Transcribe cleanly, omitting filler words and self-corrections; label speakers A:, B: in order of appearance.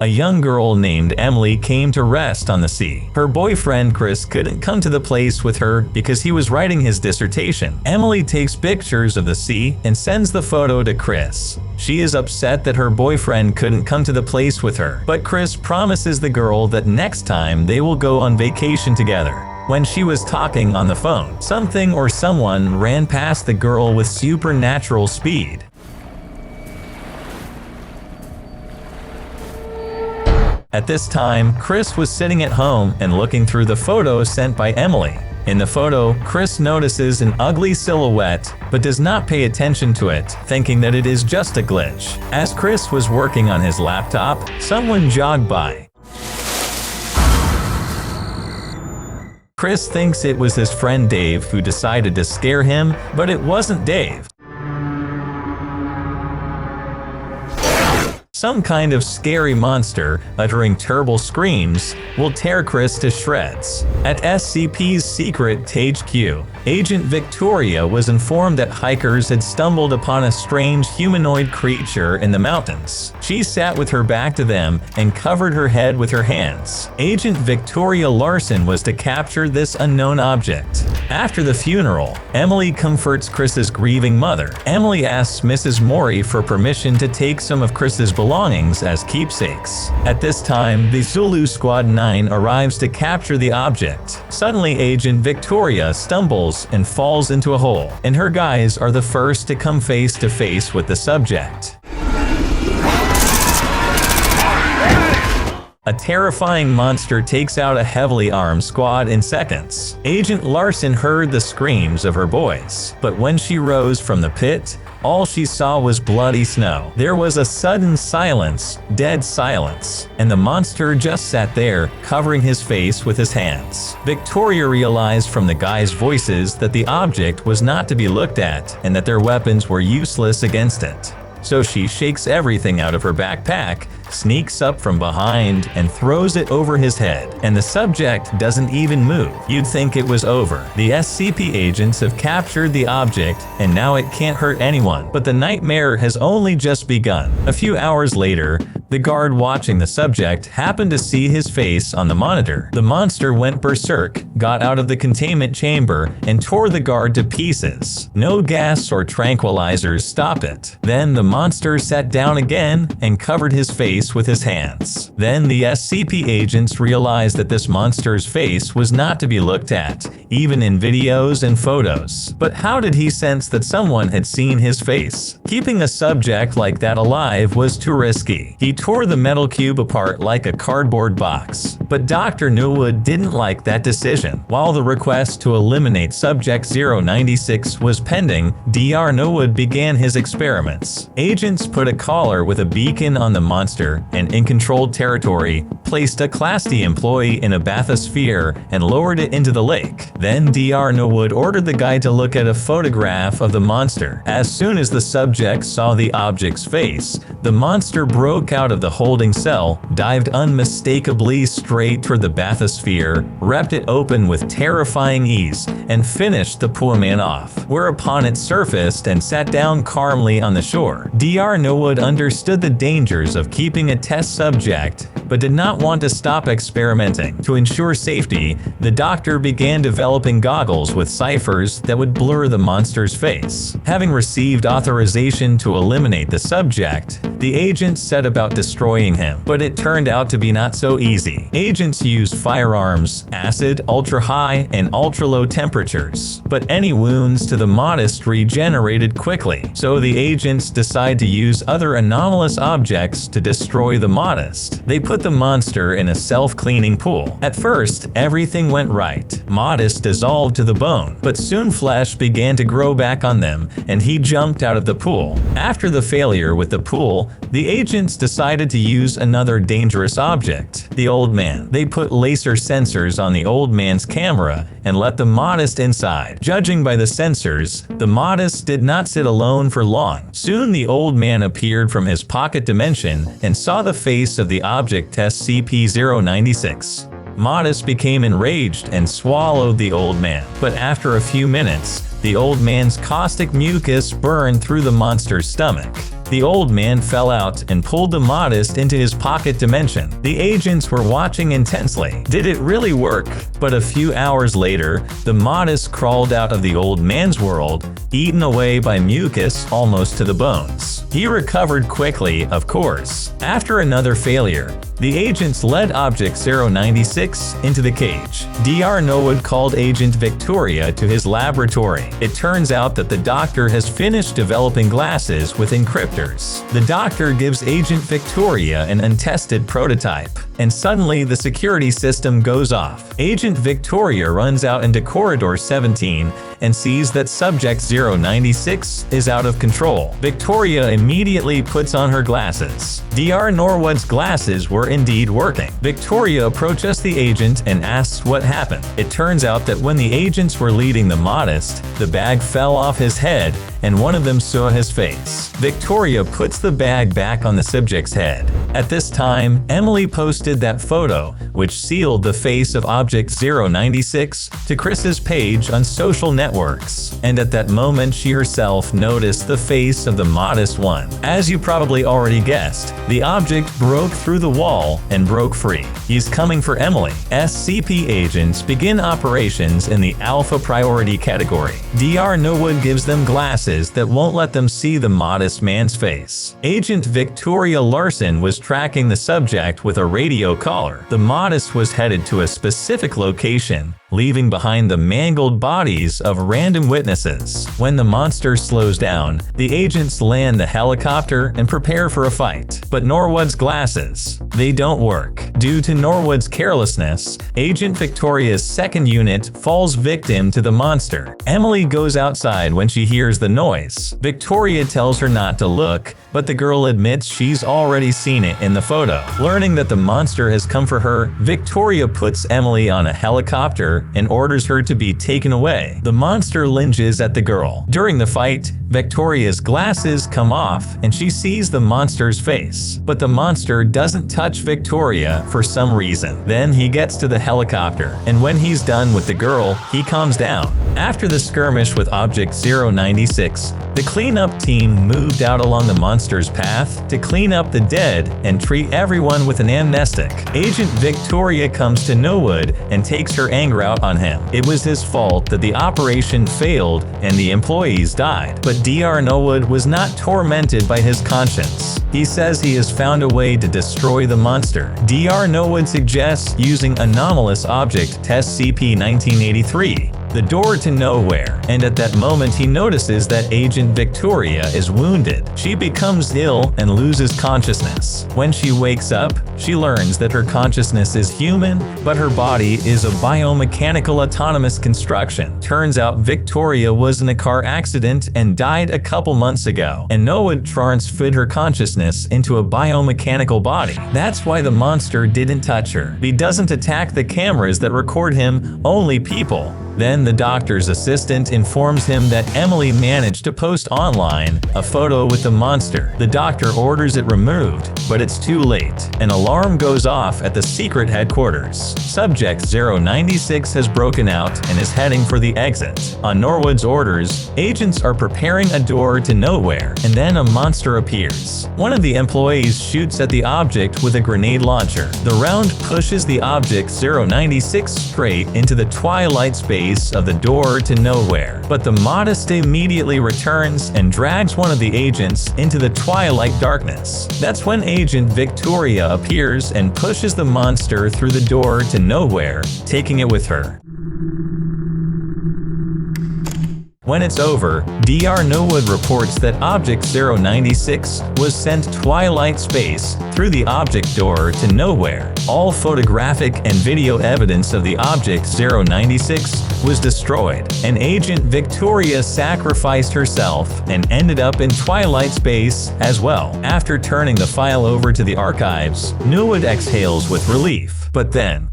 A: A young girl named Emily came to rest on the sea. Her boyfriend Chris couldn't come to the place with her because he was writing his dissertation. Emily takes pictures of the sea and sends the photo to Chris. She is upset that her boyfriend couldn't come to the place with her, but Chris promises the girl that next time they will go on vacation together. When she was talking on the phone, something or someone ran past the girl with supernatural speed. At this time, Chris was sitting at home and looking through the photo sent by Emily. In the photo, Chris notices an ugly silhouette, but does not pay attention to it, thinking that it is just a glitch. As Chris was working on his laptop, someone jogged by. Chris thinks it was his friend Dave who decided to scare him, but it wasn't Dave. Some kind of scary monster, uttering terrible screams, will tear Chris to shreds. At SCP's secret HQ, Agent Victoria was informed that hikers had stumbled upon a strange humanoid creature in the mountains. She sat with her back to them and covered her head with her hands. Agent Victoria Larson was to capture this unknown object. After the funeral, Emily comforts Chris's grieving mother. Emily asks Mrs. Mori for permission to take some of Chris's belongings as keepsakes. At this time, the Zulu Squad 9 arrives to capture the object. Suddenly, Agent Victoria stumbles and falls into a hole, and her guys are the first to come face to face with the subject. A terrifying monster takes out a heavily armed squad in seconds. Agent Larson heard the screams of her boys, but when she rose from the pit, all she saw was bloody snow. There was a sudden silence, dead silence, and the monster just sat there, covering his face with his hands. Victoria realized from the guys' voices that the object was not to be looked at and that their weapons were useless against it. So she shakes everything out of her backpack, sneaks up from behind, and throws it over his head, and the subject doesn't even move. You'd think it was over. The SCP agents have captured the object, and now it can't hurt anyone, but the nightmare has only just begun. A few hours later, the guard watching the subject happened to see his face on the monitor. The monster went berserk, got out of the containment chamber, and tore the guard to pieces. No gas or tranquilizers stop it. Then the monster sat down again and covered his face with his hands. Then the SCP agents realized that this monster's face was not to be looked at, even in videos and photos. But how did he sense that someone had seen his face? Keeping a subject like that alive was too risky. He tore the metal cube apart like a cardboard box. But Dr. Newwood didn't like that decision. While the request to eliminate Subject 096 was pending, Dr. Newwood began his experiments. Agents put a collar with a beacon on the monster and, in controlled territory, placed a Class D employee in a bathysphere and lowered it into the lake. Then Dr. Newwood ordered the guy to look at a photograph of the monster. As soon as the subject saw the object's face, the monster broke out of the holding cell, dived unmistakably straight toward the bathysphere, ripped it open with terrifying ease, and finished the poor man off. Whereupon it surfaced and sat down calmly on the shore. Dr. Newwood understood the dangers of keeping a test subject, but did not want to stop experimenting. To ensure safety, the doctor began developing goggles with ciphers that would blur the monster's face. Having received authorization to eliminate the subject, the agents set about destroying him, but it turned out to be not so easy. Agents used firearms, acid, ultra-high, and ultra-low temperatures, but any wounds to the modest regenerated quickly, so the agents decide to use other anomalous objects to destroy the Modest. They put the monster in a self-cleaning pool. At first, everything went right. Modest dissolved to the bone, but soon flesh began to grow back on them, and he jumped out of the pool. After the failure with the pool, the agents decided to use another dangerous object, the old man. They put laser sensors on the old man's camera and let the Modest inside. Judging by the sensors, the Modest did not sit alone for long. Soon the old man appeared from his pocket dimension and saw the face of the object SCP-096. Modest became enraged and swallowed the old man. But after a few minutes, the old man's caustic mucus burned through the monster's stomach. The old man fell out and pulled the modest into his pocket dimension. The agents were watching intensely. Did it really work? But a few hours later, the modest crawled out of the old man's world, eaten away by mucus almost to the bones. He recovered quickly, of course. After another failure, the agents led Object 096 into the cage. Dr. Norwood called Agent Victoria to his laboratory. It turns out that the doctor has finished developing glasses with encryptors. The doctor gives Agent Victoria an untested prototype, and suddenly the security system goes off. Agent Victoria runs out into Corridor 17 and sees that Subject 096 is out of control. Victoria immediately puts on her glasses. Dr. Norwood's glasses were indeed working. Victoria approaches the agent and asks what happened. It turns out that when the agents were leading the modest, the bag fell off his head and one of them saw his face. Victoria puts the bag back on the subject's head. At this time, Emily posted that photo, which sealed the face of Object 096, to Chris's page on social networks. And at that moment, she herself noticed the face of the modest one. As you probably already guessed, the object broke through the wall and broke free. He's coming for Emily. SCP agents begin operations in the Alpha Priority category. Dr. Norwood gives them glasses that won't let them see the modest man's face. Agent Victoria Larson was tracking the subject with a radio collar. The modest was headed to a specific location, leaving behind the mangled bodies of random witnesses. When the monster slows down, the agents land the helicopter and prepare for a fight. But Norwood's glasses, they don't work. Due to Norwood's carelessness, Agent Victoria's second unit falls victim to the monster. Emily goes outside when she hears the noise. Victoria tells her not to look, but the girl admits she's already seen it in the photo. Learning that the monster has come for her, Victoria puts Emily on a helicopter and orders her to be taken away. The monster lunges at the girl. During the fight, Victoria's glasses come off and she sees the monster's face. But the monster doesn't touch Victoria for some reason. Then he gets to the helicopter, and when he's done with the girl, he calms down. After the skirmish with Object 096, the cleanup team moved out along the monster's path to clean up the dead and treat everyone with an amnestic. Agent Victoria comes to Norwood and takes her anger out on him. It was his fault that the operation failed and the employees died. But Dr. Norwood was not tormented by his conscience. He says he has found a way to destroy the monster. Dr. Norwood suggests using anomalous object SCP-1983, the door to nowhere, and at that moment he notices that Agent Victoria is wounded. She becomes ill and loses consciousness. When she wakes up, she learns that her consciousness is human, but her body is a biomechanical autonomous construction. Turns out Victoria was in a car accident and died a couple months ago, and Norwood transferred her consciousness into a biomechanical body. That's why the monster didn't touch her. He doesn't attack the cameras that record him, only people. Then the doctor's assistant informs him that Emily managed to post online a photo with the monster. The doctor orders it removed, but it's too late. An alarm goes off at the secret headquarters. Subject 096 has broken out and is heading for the exit. On Norwood's orders, agents are preparing a door to nowhere, and then a monster appears. One of the employees shoots at the object with a grenade launcher. The round pushes the Object 096 straight into the twilight space of the door to nowhere, but the modest immediately returns and drags one of the agents into the twilight darkness. That's when Agent Victoria appears and pushes the monster through the door to nowhere, taking it with her. When it's over, Dr. Norwood reports that Object 096 was sent twilight space through the object door to nowhere. All photographic and video evidence of the Object 096 was destroyed, and Agent Victoria sacrificed herself and ended up in twilight space as well. After turning the file over to the archives, Norwood exhales with relief. But then